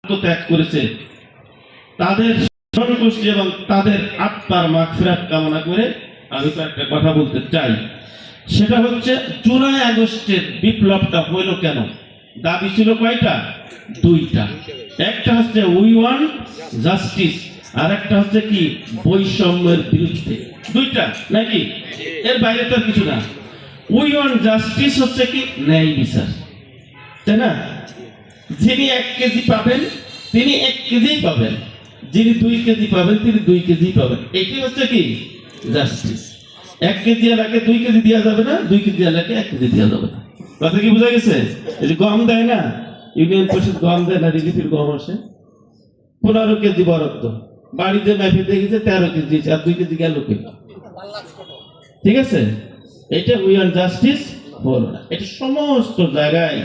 ত্যাগ করেছে তাদের জনগোষ্ঠী এবং তাদের আত্মার মাগফিরাত কামনা করে আমি একটা কথা বলতে চাই। সেটা হচ্ছে জুলাই আগস্টের বিপ্লবটা হইল কেন? দাবি ছিল কয়টা? দুইটা। একটা হচ্ছে উই ওয়ান্ট জাস্টিস, আর একটা হচ্ছে কি বৈষম্যের বিরুদ্ধে। দুইটা নাকি? এর বাইরে তো কিছু না। উই ওয়ান্ট জাস্টিস হচ্ছে কি ন্যায় বিচার, তাই না? যিনি 1 কেজি পাবেন তিনি 1 কেজি পাবেন, যিনি 2 কেজি পাবেন তিনি 2 কেজি পাবেন। এটি হচ্ছে কি জাস্টিস। 1 কেজি এলাকে 2 কেজি দেওয়া যাবে না, 2 কেজি এলাকে 1 কেজি দেওয়া যাবে না। কথা কি বোঝা গেছে? এই যে গম দেয় না, ইউনিয়ন পরিষদ গম দেয় না, রিলিফের গম আসে 15 কেজি বরাদ্দ, বাড়িতে ম্যাপে দেখেছে 13 কেজি দিয়েছে, আর 2 কেজি গেল কে? ঠিক আছে, এটা উই ওয়ান্ট জাস্টিস হলো না। এটা সমস্ত জায়গায়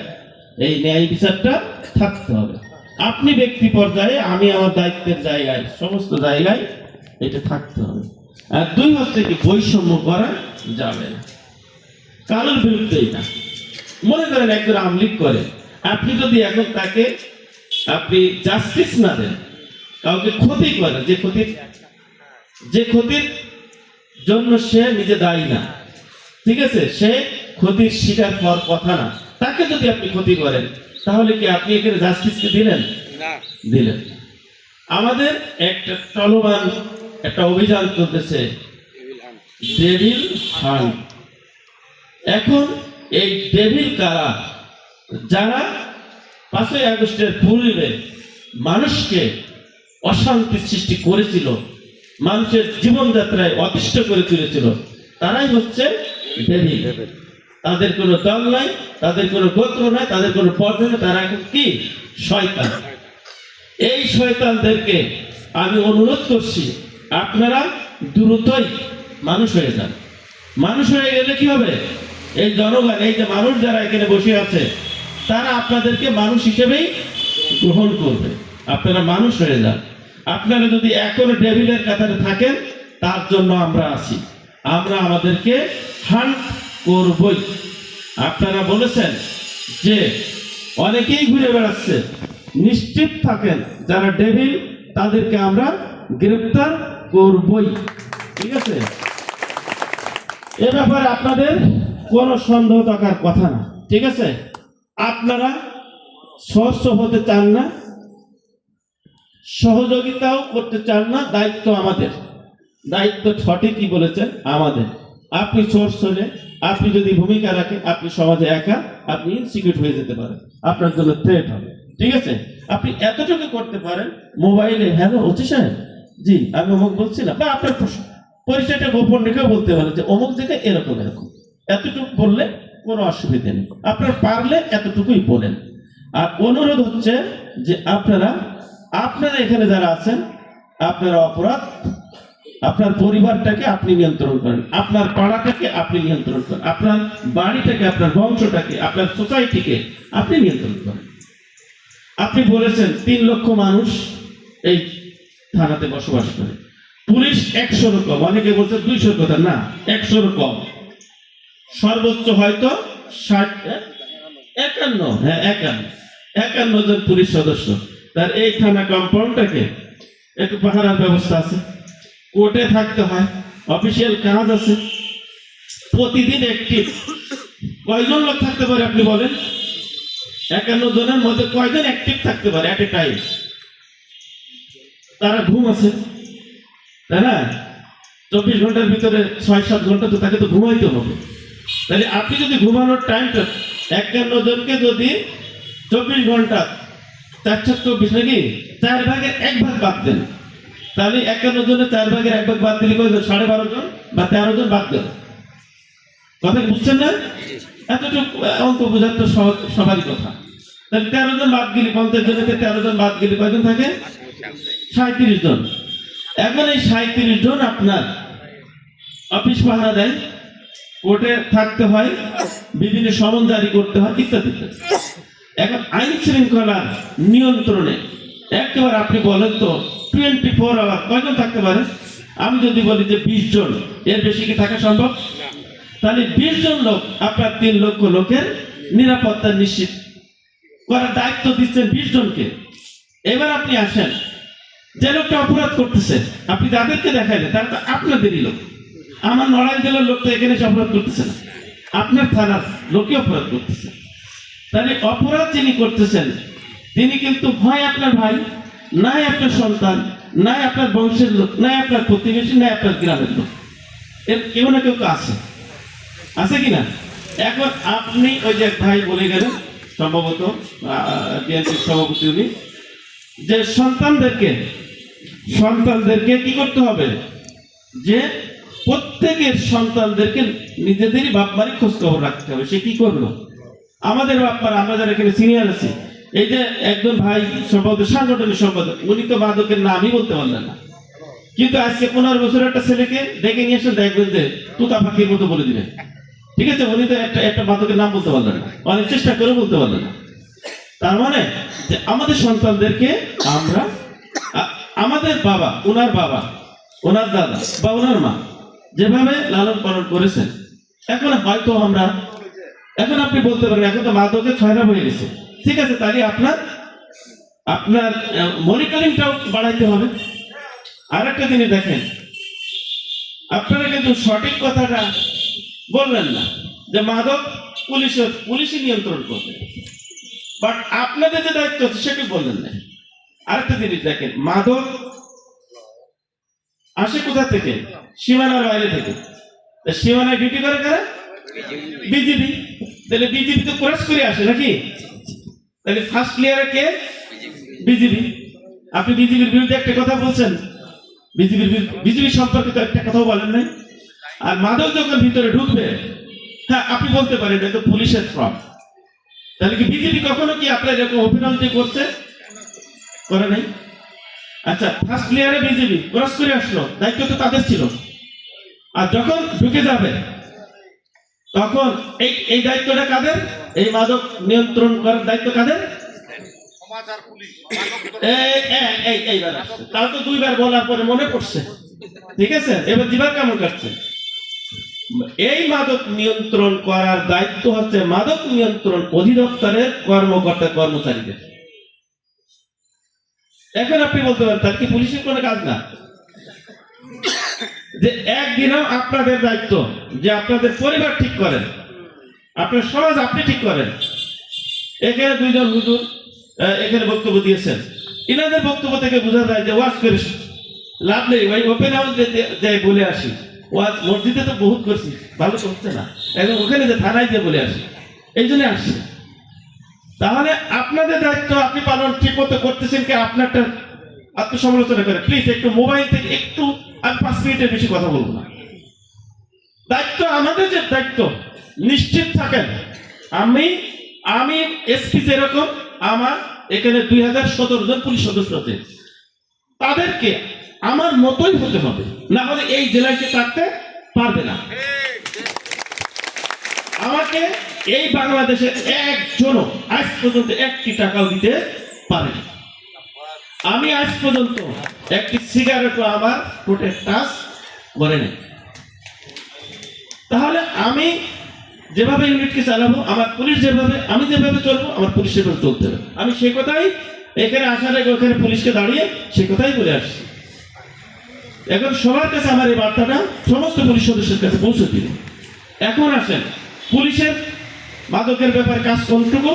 এই ন্যায় বিচারটা থাকতে হবে। আপনি ব্যক্তি পর্যায়ে, আমি আমার দায়িত্বের জায়গায়, সমস্ত জায়গায় এটা থাকতে হবে। আর 2 হচ্ছে কি বৈষম্য করা যাবে না, কারোর বিরুদ্ধে এটা। মনে করেন একজন আমলিক করে, আপনি যদি এখন তাকে আপনি জাস্টিস না দেন, কাউকে ক্ষতি করে, যে ক্ষতির জন্য সে নিজে দায়ী না, ঠিক আছে, সে ক্ষতির শিকার হওয়ার কথা না, তাকে যদি আপনি ক্ষতি করেন তাহলে কি আপনি এখানে জাস্টিসকে দিলেন? দিলেন। আমাদের একটা চলমান একটা অভিযান চলতেছে, ডেভিল হান্ট। এখন এই ডেভিল কারা? যারা 5ই আগস্টের পূর্বে মানুষকে অশান্তি সৃষ্টি করেছিল, মানুষের জীবনযাত্রায় অতিষ্ঠ করে তুলেছিল, তারাই হচ্ছে ডেভিল। তাদের কোনো দল নাই, তাদের কোনো গোত্র নাই, তাদের কোনো পর্যায় নেই, তারা এখন কি শয়তান। এই শয়তানদেরকে আমি অনুরোধ করছি, আপনারা দ্রুতই মানুষ হয়ে যান। মানুষ হয়ে গেলে কি হবে? এই জনগণ, এই যে মানুষ যারা এখানে বসে আছে, তারা আপনাদেরকে মানুষ হিসেবেই গ্রহণ করবে। আপনারা মানুষ হয়ে যান। আপনারা যদি এখনো ডেভিলের কাতারে থাকেন, তার জন্য আমরা আছি, আমরা আমাদেরকে হান্ট করবই। আপনারা বলেছেন যে অনেকেই ঘুরে বেড়াচ্ছে, নিশ্চিত থাকেন যারা ডেভিল তাদেরকে আমরা গ্রেফতার করবই। ঠিক আছে, এ ব্যাপারে আপনাদের কোনো সন্দেহ থাকার কথা না। ঠিক আছে, আপনারা স্বচ্ছ হতে চান না, সহযোগিতাও করতে চান না, দায়িত্ব আমাদের, দায়িত্ব সঠিকই বলেছেন আমাদের। আপনি সোর্স হলে, আপনি যদি ভূমিকা রাখেন, আপনি সমাজে একা, আপনি ইনসিকিউর হয়ে যেতে পারেন, আপনার জন্য থ্রেট হবে। ঠিক আছে, আপনি এতটুকু করতে পারেন মোবাইলে, হ্যালো ওসি সাহেব, জি আমি অমুক বলছিলাম, বা আপনার পরিচয়টা গোপন রেখেও বলতে পারেন যে অমুক জায়গায় এরকম এরকম, এতটুকু বললে কোনো অসুবিধা নেই। আপনার পারলে এতটুকুই বলেন। আর অনুরোধ হচ্ছে যে আপনারা এখানে যারা আছেন, আপনারা অপরাধ, আপনার পরিবারটাকে আপনি নিয়ন্ত্রণ করেন, আপনার পাড়াটাকে আপনি নিয়ন্ত্রণ করেন, আপনার বাড়িটাকে, আপনার বংশটাকে, আপনার সোসাইটিকে আপনি নিয়ন্ত্রণ করেন। আপনি বলেছেন 3 লক্ষ মানুষ এই থানাতে বসবাস করে, পুলিশ 100 কম, অনেকে বলছে 200 কথা, না 100 কম, সর্বোচ্চ হয়তো 51 জন পুলিশ সদস্য। তার এই থানা কম্পাউন্ডটাকে একটু পাহারার ব্যবস্থা আছে, কোর্টে থাকতে হয়, অফিসিয়াল কাজ আছে, প্রতিদিন অ্যাক্টিভ। কয়জন লোক থাকতে পারে আপনি বলেন? 51 জনের মধ্যে কয়জন অ্যাক্টিভ থাকতে পারে এট এ টাইম? তারা ঘুম আছে, তাই না? 24 ঘন্টার ভিতরে 6-7 ঘন্টা তো তাকে তো ঘুমাইতে হবে। তাহলে আপনি যদি ঘুমানোর টাইমটা 51 জনকে যদি 24 ঘন্টা 4-24 নাকি 4 ভাগের 1 ভাগ বাদ দেন, তাহলে 51 জনের 4 ভাগের 1 ভাগ বাদ দিলে 12.5 জন বা 13 জন বাদ দেন। কথা বুঝছেন না? এতটুকু অঙ্ক বোঝার তো সবারই কথা। তাহলে 13 জন বাদ গেলে, 50 জনকে 13 জন বাদ গেলে কয়জন থাকে? 37 জন। এখন এই 37 জন আপনার অফিস পাহারা দেয়, কোর্টে থাকতে হয়, বিভিন্ন সমন জারি করতে হয়, ইত্যাদি ইত্যাদি। এখন আইন শৃঙ্খলার নিয়ন্ত্রণে একেবারে আপনি বলেন তো 24 আওয়ার কয়জন থাকতে পারে? আমি যদি বলি যে 20 জন, এর বেশি কি থাকা সম্ভব? তাহলে 20 জন লোক আপনার 3 লক্ষ লোকের নিরাপত্তা নিশ্চিত করার দায়িত্ব দিচ্ছেন 20 জনকে। এবার আপনি আসেন, যে লোকটা অপরাধ করতেছে, আপনি যাদেরকে দেখাইলেন তারা তো আপনাদেরই লোক। আমার নড়াইল জেলার লোক তো এখানে এসে অপরাধ করতেছে না, আপনার থানার লোকই অপরাধ করতেছে। তাহলে অপরাধ যিনি করতেছেন তিনি কিন্তু হয় আপনার ভাই, নাই আপনার সন্তান, নাই আপনার বংশের লোক, নাই আপনার প্রতিবেশী, নাই আপনার গ্রামের লোক, এর কেউ না কেউ তো আছে কিনা? এখন আপনি ওই যে ভাই বলে গেলেন, সম্ভবত বিএনপির সভাপতি উনি, যে সন্তানদেরকে কি করতে হবে, যে প্রত্যেকের সন্তানদেরকে নিজেদেরই বাপ মারি খোঁজ খবর রাখতে হবে। সে কি করলো? আমাদের বাপ মারা, আমরা যারা এখানে সিনিয়র আছি, এই যে একজন ভাই সম্ভবত সাংগঠনিক সম্পাদক, উনি তো মাদকের নামই বলতে পারলেন না, কিন্তু আজকে 15 বছরের একটা ছেলেকে ডেকে নিয়ে এসে দেখবেন যে তুতা পাখির মতো বলে দিবে। ঠিক আছে, উনি তো একটা মাদকের নাম বলতে পারলেন না, অনেক চেষ্টা করে বলতে পারলেন না। তার মানে যে আমাদের সন্তানদেরকে আমরা আমাদের বাবা, ওনার দাদা বা ওনার মা যেভাবে লালন পালন করেছেন, এখন হয়তো এখন আপনি বলতে পারেন এখন তো মাদকে ছয়রা হয়ে গেছে, ঠিক আছে, তাহলে আপনার মনিটরিংটাও বাড়াইতে হবে। আর একটা জিনিস দেখেন, আপনারা কিন্তু সঠিক কথাটা বললেন না যে মাদক পুলিশই নিয়ন্ত্রণ করবে, বাট আপনাদের যে দায়িত্ব আছে সেটি বললেন না। আরেকটা জিনিস দেখেন, মাদক আসে কোথা থেকে? সীমানার বাইরে থেকে। সীমানায় ডিউটি করে কারা? বিজিবি। তাহলে বিজিবি তো ক্রস করে আসে নাকি? তাহলে ফার্স্ট লেয়ারে কে? বিজিবি। আপনি বিজিবির বিরুদ্ধে একটা কথা বলছেন, বিজিবি সম্পর্কিত একটা কথাও বলেন নাই। আর মাদক যখন ভিতরে ঢুকবে, হ্যাঁ আপনি বলতে পারেন এটা তো পুলিশের ফ্রড। তাহলে কি বিজিবি কখনো কি আপনার এরকম অভিনয় করছে? করে নাই। আচ্ছা, ফার্স্ট লেয়ারে বিজিবি ক্রস করে আসলো, দায়িত্ব তো তাদের ছিল। আর যখন ঢুকে যাবে তখন এই দায়িত্বটা কাদের? এই মাদক নিয়ন্ত্রণ করার দায়িত্ব কাদের? তাও তো 2 বার বলার পরে মনে পড়ছে, ঠিক আছে, এবার জিবার কেমন কাটছে। এই মাদক নিয়ন্ত্রণ করার দায়িত্ব হচ্ছে মাদক নিয়ন্ত্রণ অধিদপ্তরের কর্মকর্তা কর্মচারীদের। এখন আপনি বলতে পারেন তার কি পুলিশের কোনো কাজ না? যে একদিনও আপনাদের দায়িত্ব যে আপনাদের পরিবার ঠিক করেন, আপনার সমাজ আপনি ঠিক করেন। এখানে 2 জন হুজুর এখানে বক্তব্য দিয়েছেন, ইনাদের বক্তব্য থেকে বোঝা যায় যে ওয়াজ করে লাভ নেই, ভাই ওপেন হাউস যাই বলে আসি। ওয়াজ মসজিদে তো বহুত করছি, ভালো তো হচ্ছে না, এখন ওখানে যে থানায় যে বলে আসি, এই জন্য আসছি। তাহলে আপনাদের দায়িত্ব আপনি পালন ঠিক মতো করতেছেন কি? আপনারটা আত্মসমালোচনা করে প্লিজ একটু মোবাইল থেকে একটু, আর 5 মিনিটের বেশি কথা বলবো না। দায়িত্ব আমাদের, যে দায়িত্ব নিশ্চিত থাকেন। আমি এসপি যেরকম আমার এখানে 2017 জন পুলিশ সদস্য আছে, তাদেরকে আমার মতোই হতে হবে, না হলে এই জেলায় থাকতে পারবে না। আমাকে এই বাংলাদেশে একজনও আজ পর্যন্ত 1টি টাকাও দিতে পারেনি। আমি আজ পর্যন্ত 1টি সিগারেটও আমার টোটে টাচ করে নেই। তাহলে আমি যেভাবে ইউনিটকে চালাবো, আমার পুলিশ আমি যেভাবে চলবো, আমার পুলিশ সেভাবে চলতে হবে। আমি সে কথাই এখানে আসার আগে ওখানে পুলিশকে দাঁড়িয়ে সে কথাই বলে আসছি। এখন সবার কাছে আমার এই বার্তাটা সমস্ত পুলিশ সদস্যের কাছে পৌঁছে দিল। এখন আসেন, পুলিশের মাদকের ব্যাপারে কাজ কোনটুকু?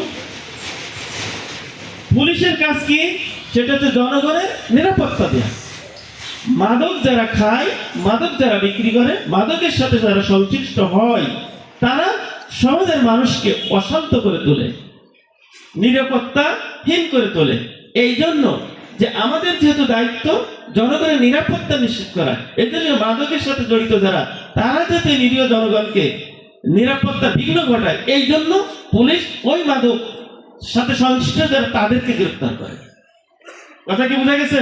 পুলিশের কাজ কি? সেটা হচ্ছে জনগণের নিরাপত্তা দেওয়া। মাদক যারা খায়, মাদক যারা বিক্রি করে, মাদকের সাথে যারা সংশ্লিষ্ট হয়, তারা সমাজের মানুষকে অশান্ত করে তোলে, নিরাপত্তাহীন করে তোলে। এই জন্য যে আমাদের যেহেতু দায়িত্ব জনগণের নিরাপত্তা নিশ্চিত করা, এই জন্য মাদকের সাথে জড়িত যারা, তারা যাতে নিরীহ জনগণকে নিরাপত্তা বিঘ্ন ঘটায়, এই জন্য পুলিশ ওই মাদক সাথে সংশ্লিষ্ট যারা তাদেরকে গ্রেফতার করে। কথা কি বোঝা গেছে?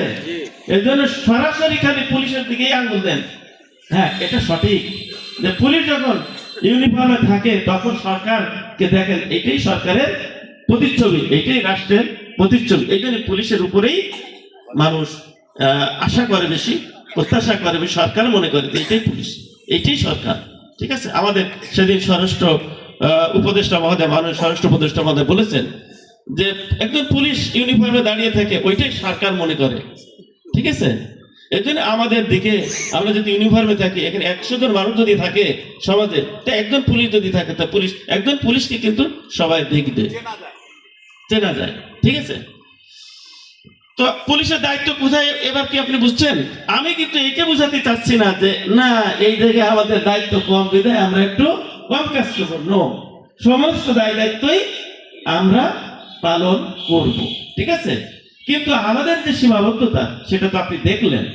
এই জন্য সরাসরি খালি পুলিশের দিকেই আঙুল দেন। হ্যাঁ, এটা সঠিক যে পুলিশ যখন ইউনিফর্মে থাকে তখন সরকারকে দেখেন, এটাই সরকারের প্রতিচ্ছবি, এটাই রাষ্ট্রের প্রতিচ্ছবি। এই জন্য পুলিশের উপরেই মানুষ আশা করে বেশি, প্রত্যাশা করে বেশি। সরকার মনে করে যে এটাই পুলিশ, এইটাই সরকার। ঠিক আছে, আমাদের সেদিন স্বরাষ্ট্র উপদেষ্টা মহোদয়, মাননীয় স্বরাষ্ট্র উপদেষ্টা মহোদয় বলেছেন যে একজন পুলিশ ইউনিফর্মে দাঁড়িয়ে থাকে ওইটাই সরকার মনে করে, ঠিক আছে? এর জন্য আমাদের দিকে আমরা যদি ইউনিফর্মে থাকি, এখানে 100 জন মানুষ যদি থাকে সমাজে, তা একজন পুলিশ যদি থাকে, তা পুলিশ একজন পুলিশকে কিন্তু সবাই দেখবে, চেনা যায়, ঠিক আছে? তো পুলিশের দায়িত্ব কোথায় এবার কি আপনি বুঝছেন? আমি কিন্তু একে বোঝাতে চাচ্ছি না যে না এই জায়গায় আমাদের দায়িত্ব কম বিধায় আমরা একটু কম কাজ করবো, নো, সমস্ত দায়িত্বই আমরা পালন করব, ঠিক আছে? কিন্তু আমাদের যে সীমাবদ্ধতা সেটা তো আপনি দেখলেন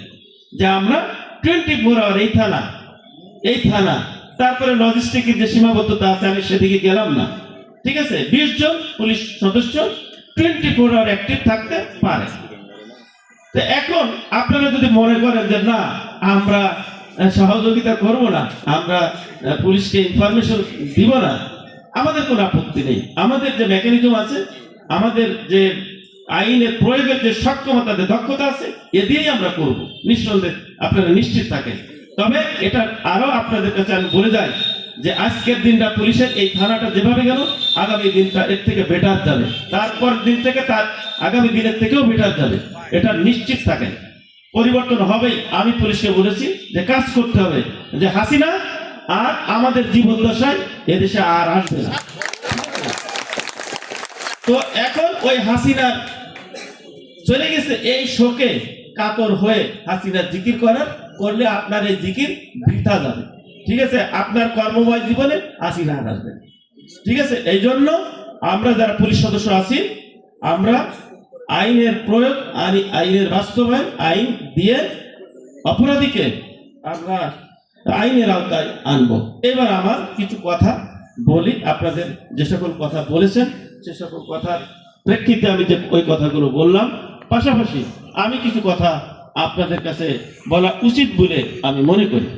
যে আমরা 24 আওয়ার এই থানা তারপরে লজিস্টিকের যে সীমাবদ্ধতা আছে আমি সেদিকে গেলাম না, ঠিক আছে? 20 জন পুলিশ সদস্য 24 আওয়ার অ্যাক্টিভ থাকতে পারে। তো এখন আপনারা যদি মনে করেন যে না আমরা সহযোগিতা করব না, আমরা পুলিশকে ইনফরমেশন দিব না, আমাদের কোনো আপত্তি নেই। আমাদের যে মেকানিজম আছে, আমাদের যে আইনের প্রয়োগের যে সক্ষমতা, যে দক্ষতা আছে, এ দিয়েই আমরা করব, নিঃসন্দেহে আপনারা নিশ্চিত থাকেন। তবে এটা আরো আপনাদের কাছে আমি বলে যাই যে আজকের দিনটা পুলিশের এই থানাটা যেভাবে গেল, আগামী দিনটা এর থেকে বেটার যাবে, তারপর দিন থেকে তার আগামী দিনের থেকেও বেটার যাবে, এটা নিশ্চিত থাকেন। পরিবর্তন হবেই। আমি পুলিশকে বলেছি যে কাজ করতে হবে, যে হাসিনা আর আমাদের জীবদ্দশায় এদেশে আর আসবে না। তো এখন ওই হাসিনা চলে গেছে, এই শোকে কাতর হয়ে হাসিনা জিকির করলে আপনার এই জিকির বৃথা যাবে, ঠিক আছে? আপনার কর্মময় জীবনে হাসিনা আর আসবে, ঠিক আছে? এই জন্য আমরা যারা পুলিশ সদস্য আছি, আমরা আইনের প্রয়োগ, আইনের বাস্তবায়ন, আইন দিয়ে অপরাধীকে আমরা আইনের আওতায় আনবো। এবার আমার কিছু কথা বলি, আপনাদের যে সকল কথা বলেছেন সে সকল কথার প্রেক্ষিতে আমি যে ওই কথাগুলো বললাম, পাশাপাশি আমি কিছু কথা আপনাদের কাছে বলা উচিত বলে আমি মনে করি।